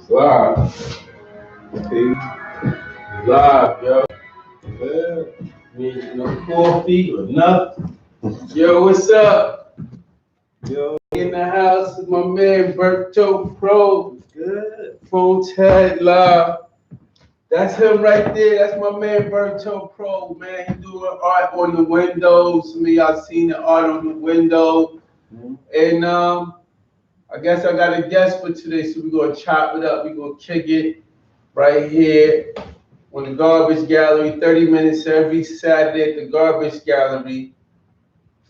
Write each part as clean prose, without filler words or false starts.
Live. Peace. Live, yo. Yeah. Need no coffee or nothing. Yo, what's up? Yo, In the house with my man Berto Pro. good. Phone tag live. That's him right there. That's my man Berto Pro, man. He doing art on the windows. Some of y'all seen the art on the window. And I guess I got a guest for today, so we're gonna chop it up. We're gonna kick it right here on the Garbage Gallery, 30 minutes every Saturday at the Garbage Gallery.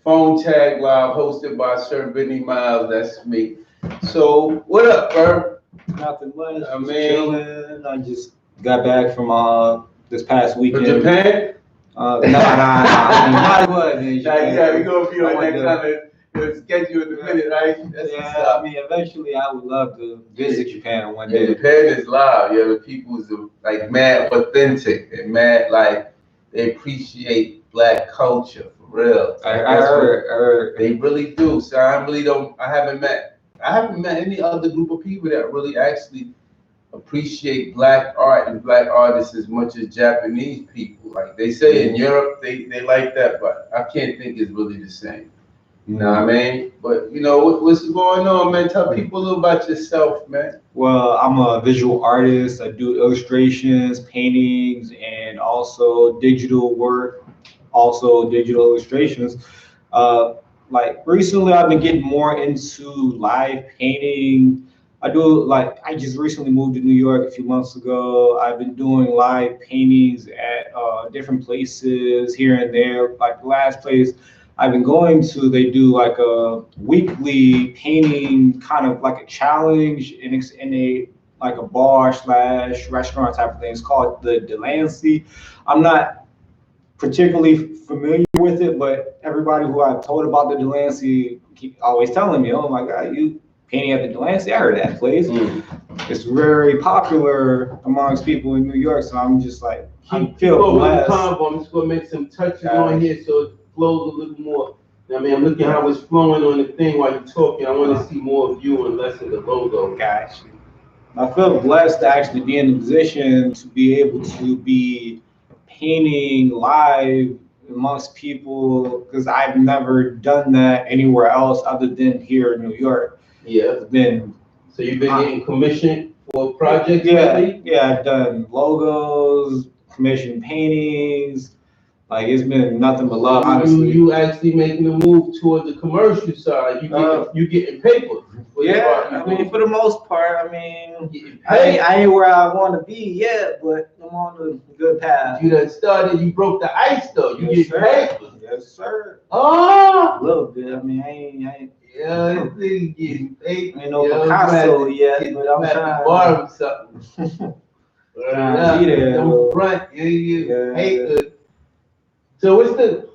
Phone tag live hosted by Sir Benny Miles. That's me. So, what up, bro? Nothing much. I Just mean, chilling. I just got back from this past from weekend. Japan? Nah. Not what? Yeah, we're gonna be I on went next to- time the schedule in a minute, right? That's what's Yeah, up. I mean, eventually I would love to visit Japan one Yeah, day. Japan is live. Yeah, the people's like mad authentic and mad like they appreciate black culture for real. I Like, that's what heard. they really do. So I really don't. I haven't met any other group of people that really actually appreciate black art and black artists as much as Japanese people. Like they say in Europe, they like that, but I can't think it's really the same. You know what I mean? But you know what's going on, man? Tell people a little about yourself, man. Well, I'm a visual artist. I do illustrations, paintings, and also digital work, also digital illustrations. Uh, like recently, I've been getting more into live painting. I just recently moved to New York a few months ago. I've been doing live paintings at different places here and there. Like the last place I've been going to, they do like a weekly painting, kind of like a challenge in a like a bar slash restaurant type of thing. It's called the Delancey. I'm not particularly familiar with it, but everybody who I've told about the Delancey keep always telling me, "Oh my God, you painting at the Delancey? I heard of that place. It's very popular amongst people in New York." So I'm just like, I feel blessed. I'm just gonna make some touches on here so it flows a little more. I mean, I'm looking how it's flowing on the thing while you're talking. I want to see more of you and less of the logo. Gotcha. I feel blessed to actually be in the position to be able to be painting live amongst people because I've never done that anywhere else other than here in New York. Yeah. It's been So you've been getting commissioned for projects lately? Yeah, I've done logos, commissioned paintings. Like it's been nothing but love, honestly. You actually making the move toward the commercial side. You getting paper. Yeah, I mean, for the most part, I mean, I ain't where I want to be yet, but I'm on a good path. You done started, you broke the ice though. You Yes, get paper. Yes, sir. Oh! A little bit. I mean, I ain't. Yeah, this nigga getting paper. Ain't no Picasso yet, but I'm trying to borrow something. Trying to be there. Don't front, you paper. So what's the...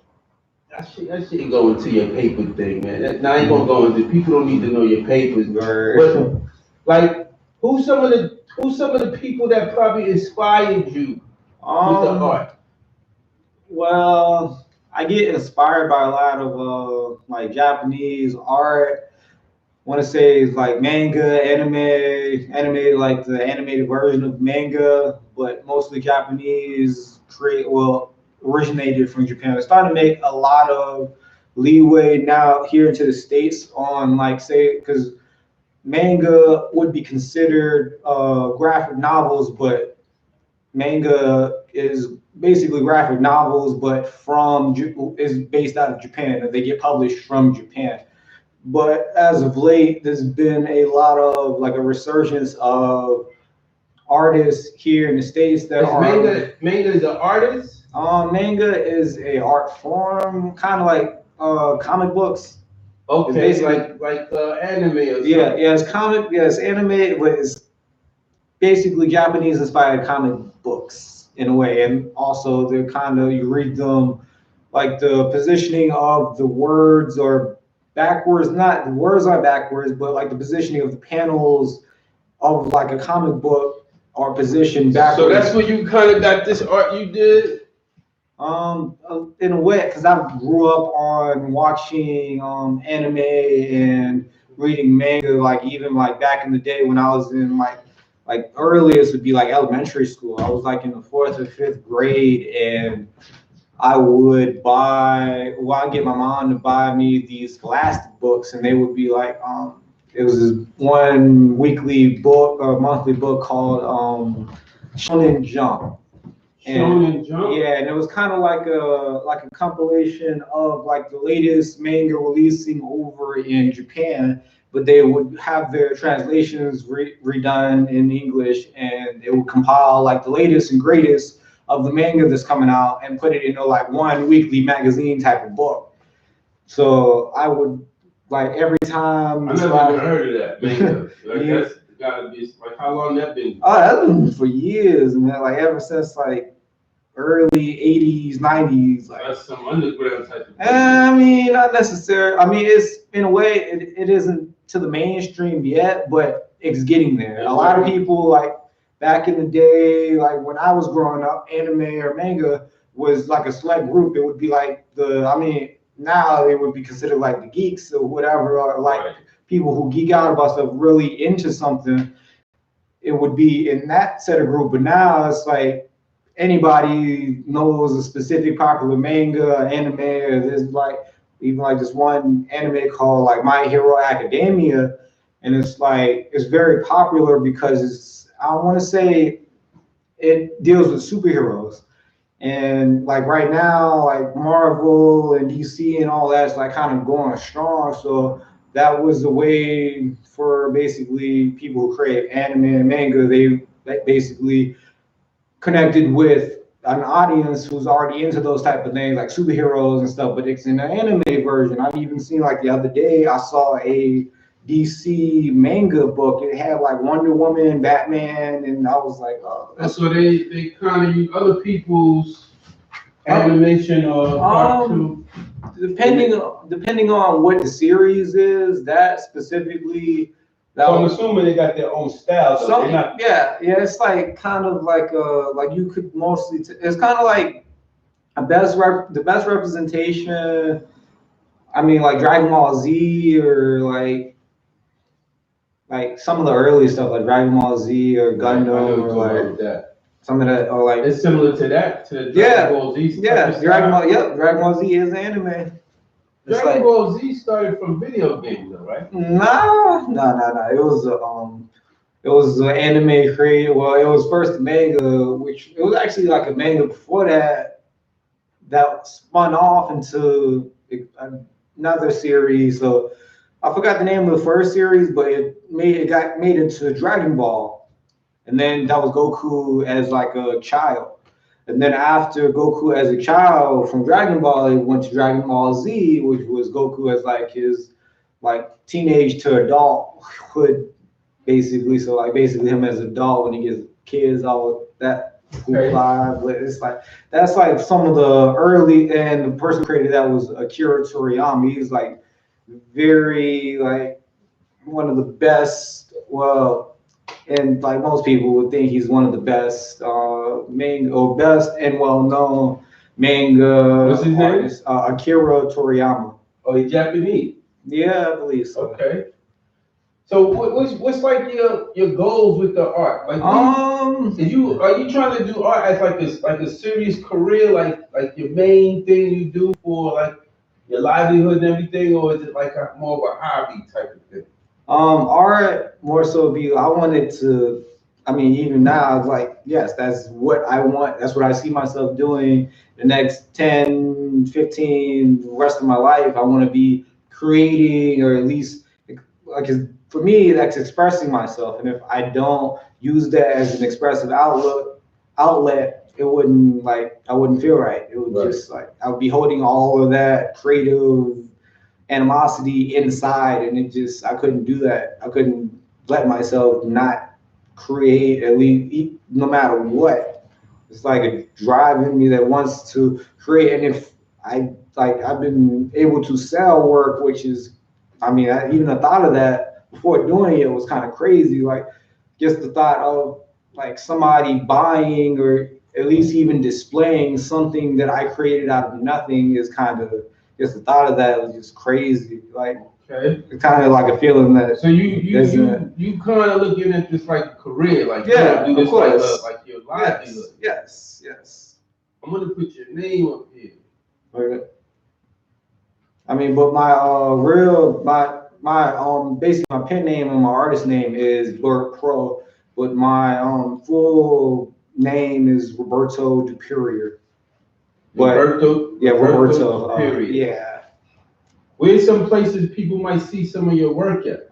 I shouldn't go into your paper thing, man. Now I ain't gonna go into. People don't need to know your papers, but like, who's some of the people that probably inspired you with the art? Well, I get inspired by a lot of like Japanese art. Want to say it's like manga, anime like the animated version of manga, but mostly Japanese originated from Japan. It's starting to make a lot of leeway now here into the States on like say because manga would be considered graphic novels, but manga is basically graphic novels, but is based out of Japan, and they get published from Japan. But as of late, there's been a lot of like a resurgence of artists here in the States that are manga is an artist. Manga is a art form, kind of like comic books. Okay, it's like anime or something. Yeah, it's anime, but it's basically Japanese inspired comic books in a way, and also they're kind of you read them like the positioning of the words are backwards. Not the words are backwards, but like the positioning of the panels of like a comic book are positioned backwards. So that's where you kind of got this art you did. In a way, because I grew up on watching anime and reading manga, like even like back in the day when I was in like like earliest would be like elementary school. I was like in the 4th or 5th grade, and I would I'd get my mom to buy me these Scholastic books, and they would be like, it was this one weekly book or monthly book called Shonen Jump. Shonen Jump? Yeah, and it was kind of like a compilation of like the latest manga releasing over in Japan, but they would have their translations redone in English, and it would compile like the latest and greatest of the manga that's coming out and put it into like one weekly magazine type of book. So I would like every time. I never even heard of that manga. Like yeah. That's gotta be like how long that been? Oh, that's been for years, man. Like ever since like early 80s, 90s. Like that's some underground type of thing. I mean, not necessarily. I mean, it's in a way it isn't to the mainstream yet, but it's getting there. A lot of people like back in the day, like when I was growing up, anime or manga was like a select group. It would be like now they would be considered like the geeks or whatever, or like people who geek out about stuff, really into something. It would be in that set of group, but now it's like anybody knows a specific popular manga, anime, or there's like even like this one anime called like My Hero Academia, and it's like it's very popular because it's, I want to say it deals with superheroes, and like right now like Marvel and DC and all that's like kind of going strong, so that was the way for basically people who create anime and manga. They basically connected with an audience who's already into those type of things like superheroes and stuff, but it's in the anime version. I've even seen like the other day I saw a DC manga book. It had like Wonder Woman, Batman, and I was like, oh. So they kind of use other people's animation or cartoon. Depending on what the series is, that specifically. So I'm assuming they got their own style. So yeah, it's like kind of like like you could mostly. It's kind of like the best representation. I mean, like Dragon Ball Z or like some of the early stuff, like Dragon Ball Z or Gundam or like that. Some of that, or like it's similar to that, to Dragon Ball Z. Yeah, Dragon Ball Z is anime. Dragon Ball Z started from video games, though, right? No. It was an anime created. Well, it was first manga, which it was actually like a manga before that spun off into another series. So I forgot the name of the first series, but it got made into Dragon Ball, and then that was Goku as like a child. And then after Goku as a child from Dragon Ball, he went to Dragon Ball Z, which was Goku as like his like teenage to adulthood, basically. So like basically him as an adult when he gets kids, all that hoopla. But it's like that's like some of the early, and the person who created that was Akira Toriyama. He's like very like one of the best. Well, and like most people would think he's one of the best best and well-known manga What's his artists. Akira Toriyama. Oh, he's Japanese. Yeah, I believe so. Okay. So what's like your goals with the art? Like, are you trying to do art as like a serious career, like your main thing you do for like your livelihood and everything, or is it like more of a hobby type of thing? Art more so be, I wanted to, I mean, even now, it's like, yes, that's what I want. That's what I see myself doing the next 10, 15, the rest of my life. I want to be creating, or at least, like, for me, that's expressing myself. And if I don't use that as an expressive outlet, it wouldn't, like, I wouldn't feel right. It would just, like, I would be holding all of that creative animosity inside, and I couldn't do that. I couldn't let myself not create, at least, no matter what. It's like a drive in me that wants to create. And if I've been able to sell work, which is, I mean, even the thought of that before doing it was kind of crazy. Like just the thought of like somebody buying or at least even displaying something that I created out of nothing is kind of, just the thought of that was just crazy. Like Okay. It's kind of like a feeling that. So you kind of looking at this like a career, like Yeah, you do this of course. like your livelihood. Yes. I'm gonna put your name up here. Okay. I mean, but my basically my pen name and my artist name is Burt Pro, but my full name is Roberto Duperior. But Roberto. Yeah. Where's some places people might see some of your work at?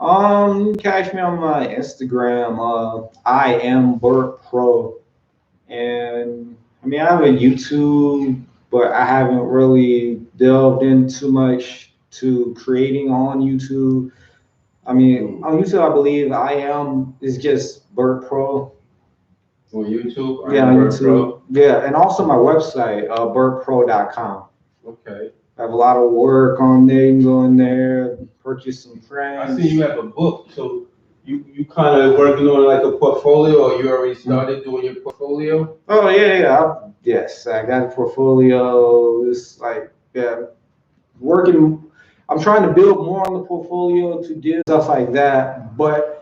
Catch me on my Instagram. I am Burt Pro, and I mean I have a YouTube, but I haven't really delved in too much to creating on YouTube. I mean, on YouTube, I believe I am is just Burt Pro. On YouTube? Yeah, on YouTube. Pro. Yeah, and also my website, burtpro.com. Okay. I have a lot of work on there. You can go in there, purchase some frames. I see you have a book, so you kind of working on like a portfolio, or you already started doing your portfolio? Oh yeah. Yes, I got a portfolio. It's like working. I'm trying to build more on the portfolio to do stuff like that, but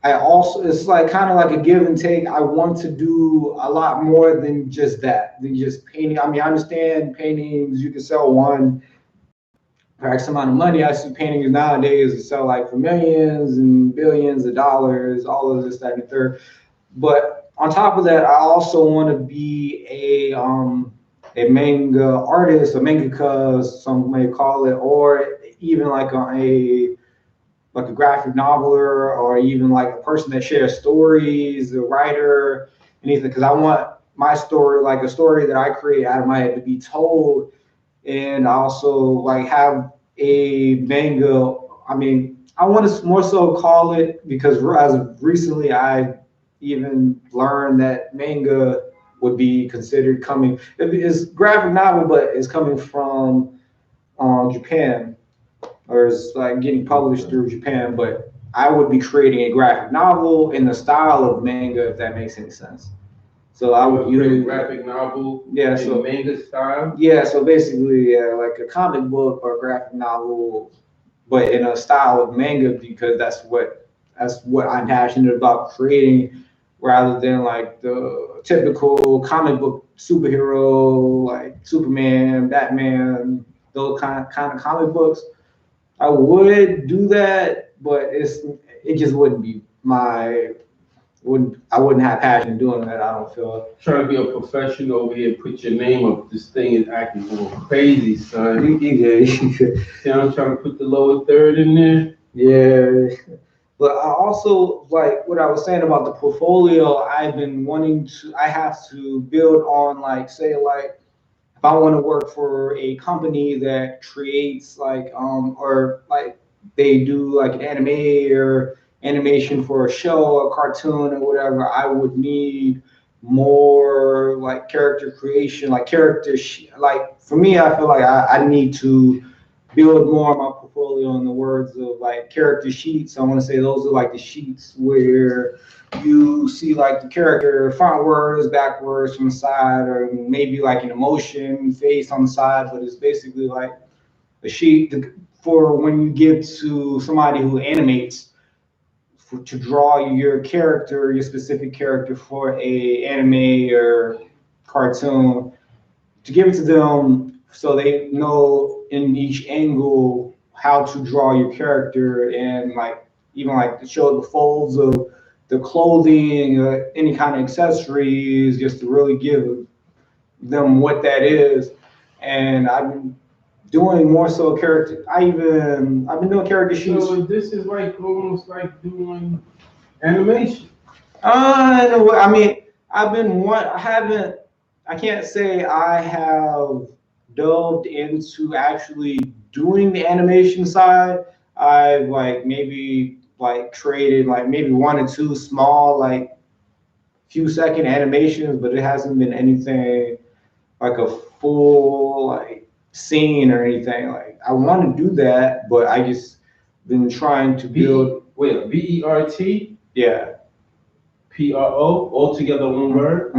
I also, it's like kind of like a give and take. I want to do a lot more than just that, than just painting. I mean, I understand paintings, you can sell one for X amount of money. I see paintings nowadays that sell like for millions and billions of dollars, all of this, that, and the third. But on top of that, I also want to be a manga artist, a mangaka, some may call it, or even like a graphic noveler, or even like a person that shares stories, a writer, anything. Because I want my story, like a story that I create out of my head, to be told, and also like have a manga. I mean, I want to more so call it, because as of recently, I even learned that manga would be considered coming. It's graphic novel, but it's coming from Japan, or is like getting published through Japan, but I would be creating a graphic novel in the style of manga, if that makes any sense. So I would use a graphic novel in manga style? Yeah, so basically like a comic book or a graphic novel, but in a style of manga, because that's what I'm passionate about creating, rather than like the typical comic book superhero like Superman, Batman, those kind of comic books. I would do that, but it just wouldn't be I wouldn't have passion doing that. I don't feel. Trying to be a professional over here, put your name up. This thing is acting a little crazy, son. Yeah. See, I'm trying to put the lower third in there. Yeah. But I also, like what I was saying about the portfolio, I've been wanting to, I have to build on, like, say, like, if I want to work for a company that creates like or like they do like an anime or animation for a show, a cartoon or whatever, I would need more like character creation, like like for me, I feel like I need to build more of my portfolio in the words of like character sheets. I want to say those are like the sheets where you see like the character frontwards, backwards, from the side, or maybe like an emotion face on the side, but it's basically like a sheet for when you give to somebody who animates to draw your character, your specific character for a anime or cartoon, to give it to them so they know in each angle how to draw your character, and like even like to show the folds of the clothing, any kind of accessories, just to really give them what that is. And I've been doing more so character. I've been doing character sheets. So this is like almost like doing animation. I mean, I can't say I have delved into actually doing the animation side. I've like maybe like created like maybe one or two small like few second animations, but it hasn't been anything like a full like scene or anything. Like I want to do that, but I just been trying to build. Wait, VERT? Yeah. PRO, all together one word?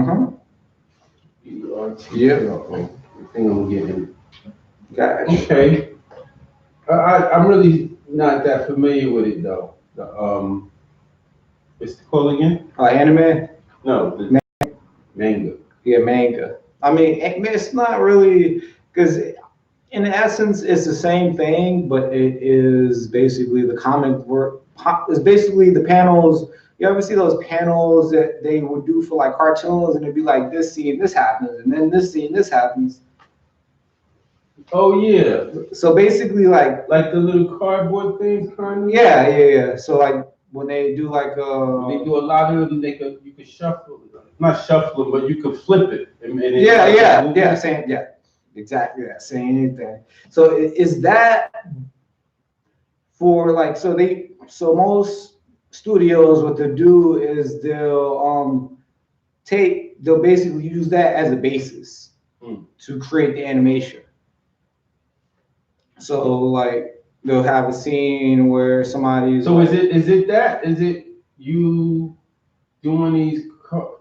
VERT. Yeah. I think I'm getting. Gotcha. Okay. I'm really not that familiar with it though. What's it called again? Anime? No, the manga. Yeah, manga. I mean, it's not really because in essence it's the same thing, but it is basically the comic work. It's basically the panels. You ever see those panels that they would do for like cartoons, and it'd be like this scene, this happens, and then this scene, this happens. Oh yeah. So basically, like the little cardboard things, kind of. Yeah. So like when they do like When they do a lot of them, you could shuffle, not shuffle it, but you could flip it. Yeah, exactly, yeah, saying anything. So is that for like so most studios what they'll do is they'll basically use that as a basis to create the animation. So like they'll have a scene where somebody's. So is it you doing these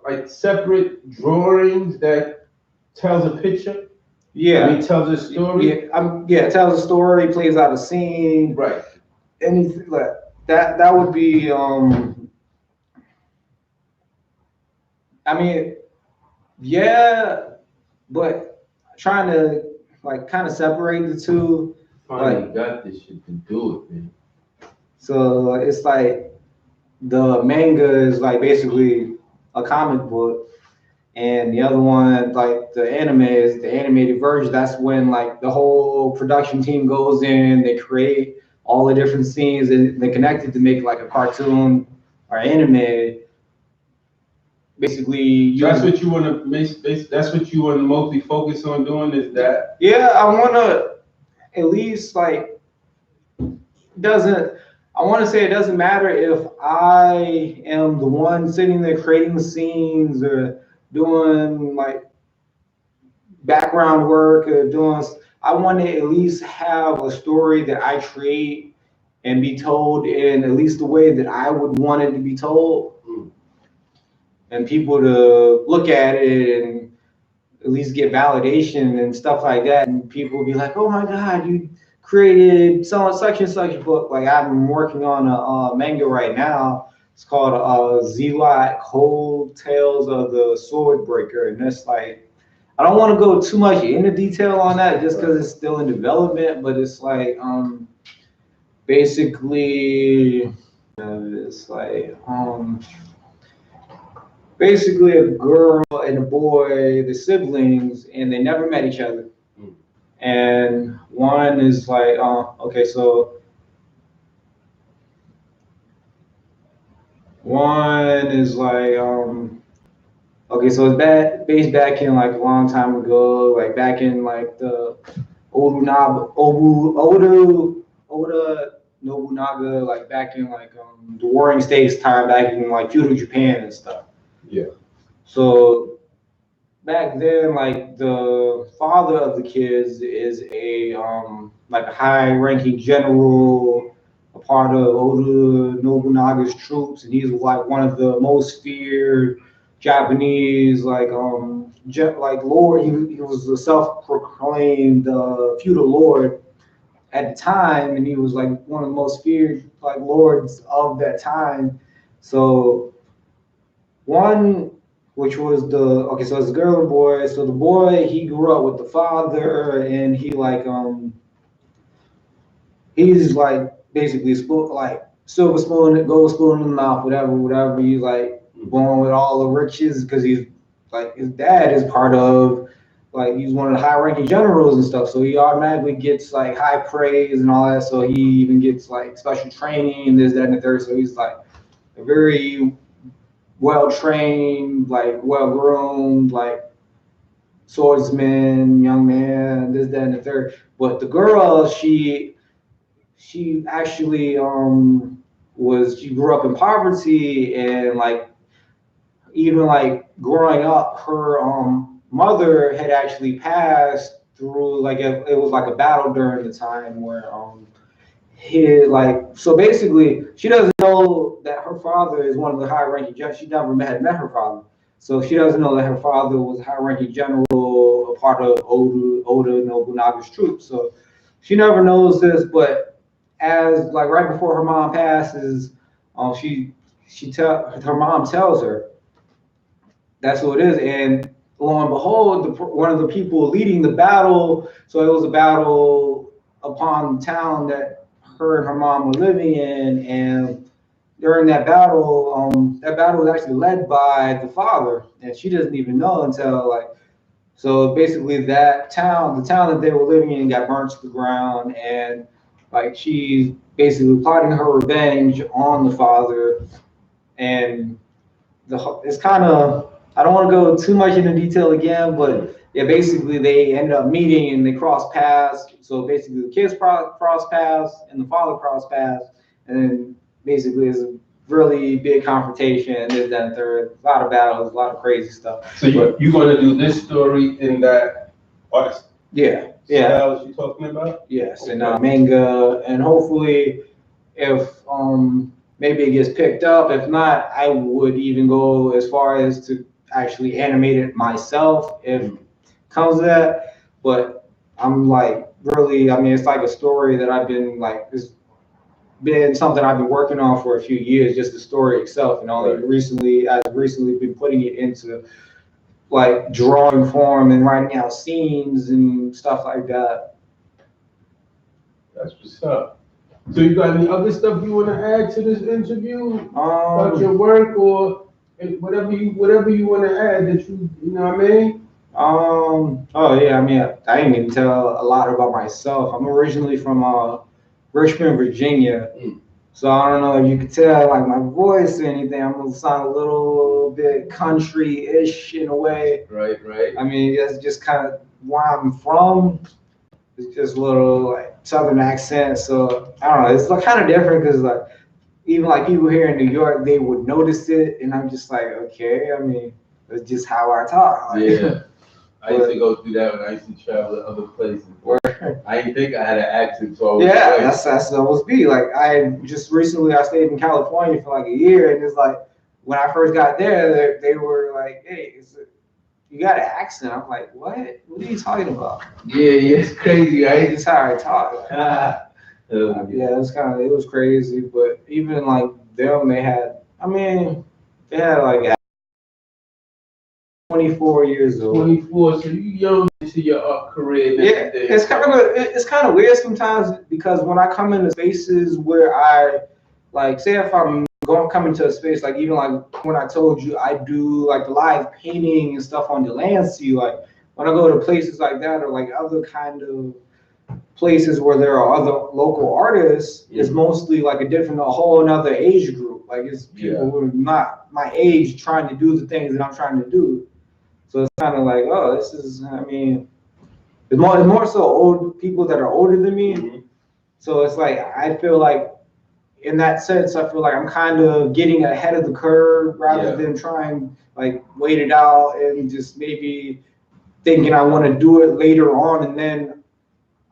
like separate drawings that tells a picture? Yeah. I mean, tells a story. It tells a story, plays out a scene. Right. Anything like that. That would be. I mean, yeah, but trying to like kind of separate the two. Finally got this shit to do it, man. So it's like the manga is like basically a comic book, and the other one, like the anime, is the animated version. That's when like the whole production team goes in, they create all the different scenes, and they connect it to make like a cartoon or anime. Basically, that's what you want to. That's what you want to mostly focus on doing. Is that? Yeah, I want to at least like doesn't. I want to say it doesn't matter if I am the one sitting there creating the scenes or doing like background work or doing. I want to at least have a story that I create and be told in at least the way that I would want it to be told, and people to look at it and at least get validation and stuff like that, and people will be like, "Oh my God, you created such and such book." Like I'm working on a manga right now. It's called Z-Lot Cold Tales of the Sword Breaker, and it's like I don't want to go too much into detail on that just because it's still in development. But it's like basically it's like basically a girl and a boy, the siblings, and they never met each other. And one is like, okay, so one is like, okay, so it's based back in like a long time ago, like back in like the Oda Nobunaga, like back in like the Warring States time, back in like feudal Japan and stuff. Yeah. So back then, like the father of the kids is a like a high-ranking general, a part of Oda Nobunaga's troops, and he's like one of the most feared Japanese like lord. He was a self-proclaimed feudal lord at the time, and he was like one of the most feared like lords of that time. So one, which was so it's a girl and boy. So the boy, he grew up with the father, and he like he's like basically like silver spoon, gold spoon in the mouth, whatever. He's like born with all the riches because he's like his dad is part of like he's one of the high-ranking generals and stuff. So he automatically gets like high praise and all that. So he even gets like special training and this, that, and the third. So he's like a very well-trained, like well-groomed, like swordsman, young man, this, that, and the third. But the girl, she actually she grew up in poverty, and like even like growing up, her mother had actually passed through like it was like a battle during the time where so basically she doesn't know that her father is one of the high-ranking generals. She never had met her father, so she doesn't know that her father was a high-ranking general, a part of Oda Nobunaga's troops. So she never knows this, but as like right before her mom passes, her mom tells her that's who it is, and lo and behold, one of the people leading the battle. So it was a battle upon the town that her and her mom were living in, and during that battle was actually led by the father, and she doesn't even know until like. So basically, the town that they were living in, got burnt to the ground, and like she's basically plotting her revenge on the father, and it's kind of, I don't want to go too much into detail again, but yeah, basically they end up meeting and they cross paths. So basically, the kids cross paths and the father cross paths, and then basically it's a really big confrontation. And then there's a lot of battles, a lot of crazy stuff. So you're going to do this story in that art yeah style you're talking about? Yes, and manga, and hopefully, if maybe it gets picked up. If not, I would even go as far as to actually animate it myself if it comes to that. But I'm like really, I mean, it's like a story that I've been like, it's been something I've been working on for a few years, just the story itself, and only recently, I've recently been putting it into like drawing form and writing out scenes and stuff like that. That's what's up. So you got any other stuff you want to add to this interview about your work, or whatever you want to add that you know what I mean? Oh yeah, I mean, I didn't even tell a lot about myself. I'm originally from Richmond, Virginia. So I don't know if you could tell like my voice or anything. I'm gonna sound a little bit country-ish in a way. Right. I mean, that's just kind of where I'm from. It's just a little like southern accent. So I don't know. It's like kind of different because like even like people here in New York, they would notice it, and I'm just like, okay. I mean, it's just how I talk. Like, yeah. I used to go through that when I used to travel to other places. I didn't think I had an accent, so that's supposed to be. Like I stayed in California for like a year, and it's like when I first got there, they were like, "Hey, you got an accent." I'm like, "What? What are you talking about?" Yeah, it's crazy. Right? It's how I talk. Like, yeah, it was crazy. But even like them, they had like 24 years old. 24, so you young into your art career and everything. It's kind of weird sometimes because when I come into spaces where I like, say if I'm coming to a space like even like when I told you I do like the live painting and stuff on Delancey, like when I go to places like that or like other kind of places where there are other local artists, it's mostly like a whole another age group. Like it's people who are not my age trying to do the things that I'm trying to do. So it's kind of like, oh, this is, I mean, it's more so old people that are older than me. So it's like, I feel like in that sense, I feel like I'm kind of getting ahead of the curve rather than trying like wait it out and just maybe thinking I want to do it later on. And then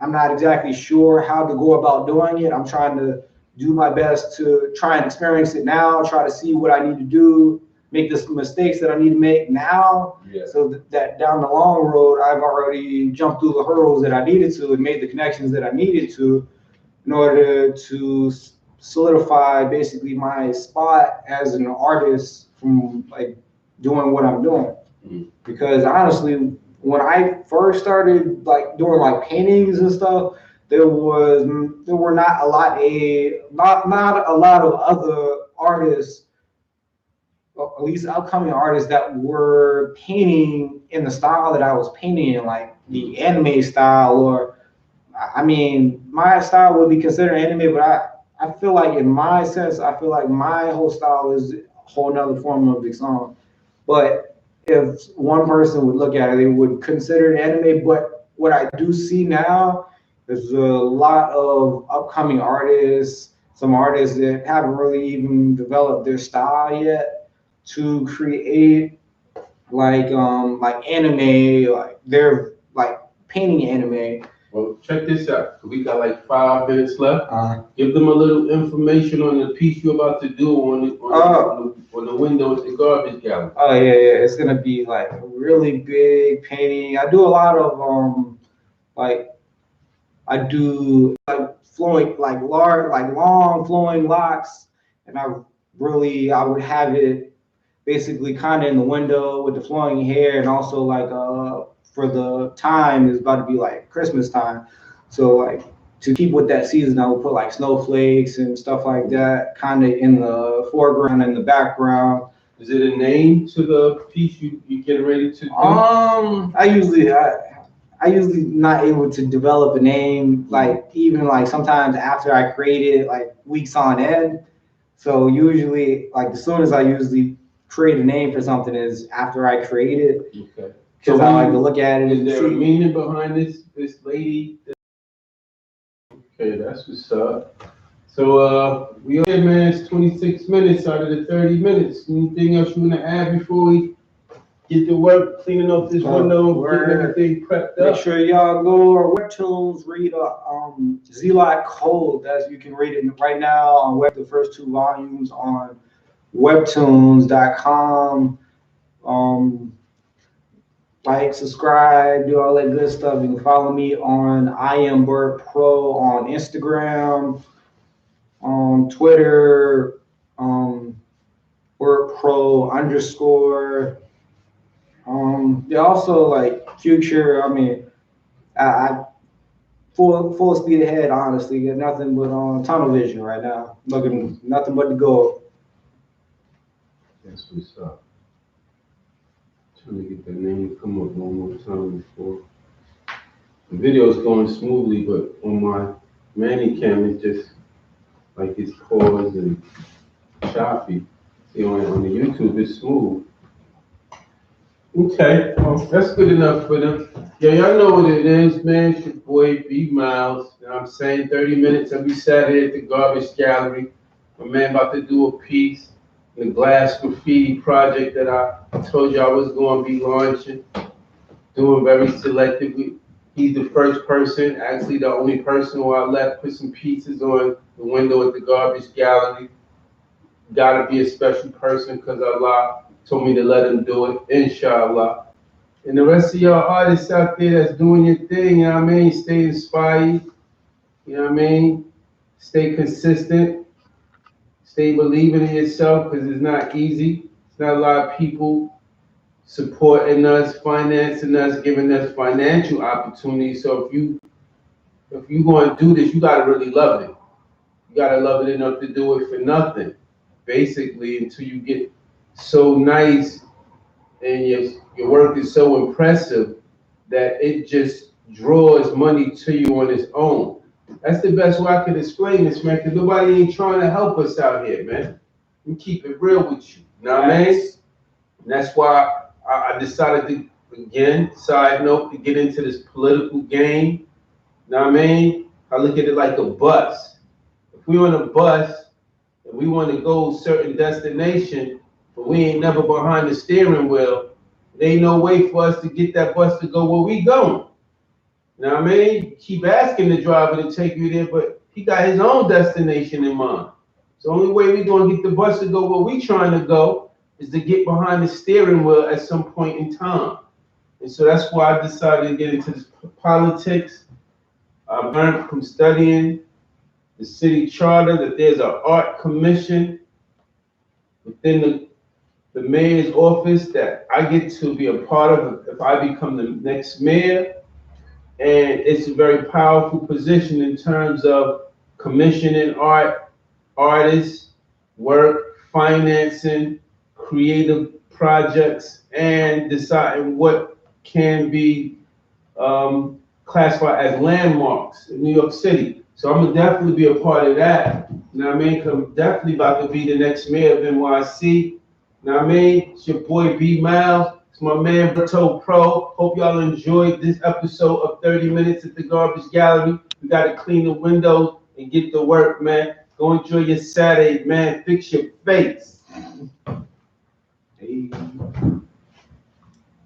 I'm not exactly sure how to go about doing it. I'm trying to do my best to try and experience it now, try to see what I need to do, make the mistakes that I need to make now, so that down the long road, I've already jumped through the hurdles that I needed to and made the connections that I needed to in order to solidify basically my spot as an artist from like doing what I'm doing. Because honestly, when I first started like doing like paintings and stuff, there were not a lot of other artists, at least upcoming artists, that were painting in the style that I was painting in, like the anime style, or I mean, my style would be considered anime, but I feel like in my sense, I feel like my whole style is a whole nother form of the song. But if one person would look at it, they would consider it anime. But what I do see now is a lot of upcoming artists, some artists that haven't really even developed their style yet, to create like anime, like they're like painting anime. Well, check this out. We got like 5 minutes left. Give them a little information on the piece you're about to do on the window at the garbage gallery. Oh yeah. It's gonna be like a really big painting. I do a lot of like I do like flowing, like large, like long flowing locks, and I would have it basically kind of in the window with the flowing hair, and also like for the time is about to be like Christmas time, so like to keep with that season, I would put like snowflakes and stuff like that, kind of in the foreground and the background. Is it a name to the piece you get ready to do? I usually not able to develop a name, like even like sometimes after I create it, like weeks on end. So usually, like as soon as I usually create a name for something is after I create it. Okay. Because I like to look at it. Is there a meaning behind this lady? Okay, that's what's up. So we okay, man. It's 26 minutes out of the 30 minutes. Anything else you want to add before we get to work cleaning up this window, getting everything prepped up? Make sure y'all go to Webtoons, read Zelot Code. As you can read it right now on the first 2 volumes on webtoons.com. Like, subscribe, do all that good stuff. You can follow me on I am Bert Pro on Instagram, on Twitter, Bert Pro _. They also like future. I mean, I full speed ahead. Honestly, got nothing but tunnel vision right now. Looking nothing but the goal. That's what's up. Trying to get the name to come up one more time before the video's going smoothly, but on my Manicam it just like it's paused and choppy. See, on the YouTube it's smooth. Okay, well, that's good enough for them. Yeah, y'all know what it is, man. It's your boy B Miles. You know what I'm saying? 30 minutes every Saturday at the Garbage Gallery. My man about to do a piece, the glass graffiti project that I told you I was going to be launching. Doing very selectively. He's the first person, actually the only person who I let put some pieces on the window at the Garbage Gallery. Gotta be a special person because Allah told me to let him do it, inshallah. And the rest of y'all artists out there that's doing your thing, you know what I mean? Stay inspired, you know what I mean? Stay consistent, stay believing in yourself because it's not easy. It's not a lot of people supporting us, financing us, giving us financial opportunities. So if you going to do this, you got to really love it. You got to love it enough to do it for nothing, basically, until you get so nice and your work is so impressive that it just draws money to you on its own. That's the best way I can explain this, man, because nobody ain't trying to help us out here, man. We keep it real with you. You know what I mean? And that's why I decided to, again, side note, to get into this political game. You know what I mean? I look at it like a bus. If we're on a bus and we want to go a certain destination, but we ain't never behind the steering wheel, there ain't no way for us to get that bus to go where we going. You know what I mean? You keep asking the driver to take you there, but he got his own destination in mind. So the only way we're going to get the bus to go where we trying to go is to get behind the steering wheel at some point in time. And so that's why I decided to get into this politics. I learned from studying the city charter that there's an art commission within the mayor's office that I get to be a part of if I become the next mayor. And it's a very powerful position in terms of commissioning artists, work, financing, creative projects, and deciding what can be classified as landmarks in New York City. So I'm gonna definitely be a part of that. You know what I mean? 'Cause I'm definitely about to be the next mayor of NYC. You know what I mean? It's your boy B Miles. It's my man Berto Pro. Hope y'all enjoyed this episode of 30 Minutes at the Garbage Gallery. We gotta clean the windows and get to work, man. Go enjoy your Saturday, man. Fix your face. Hey.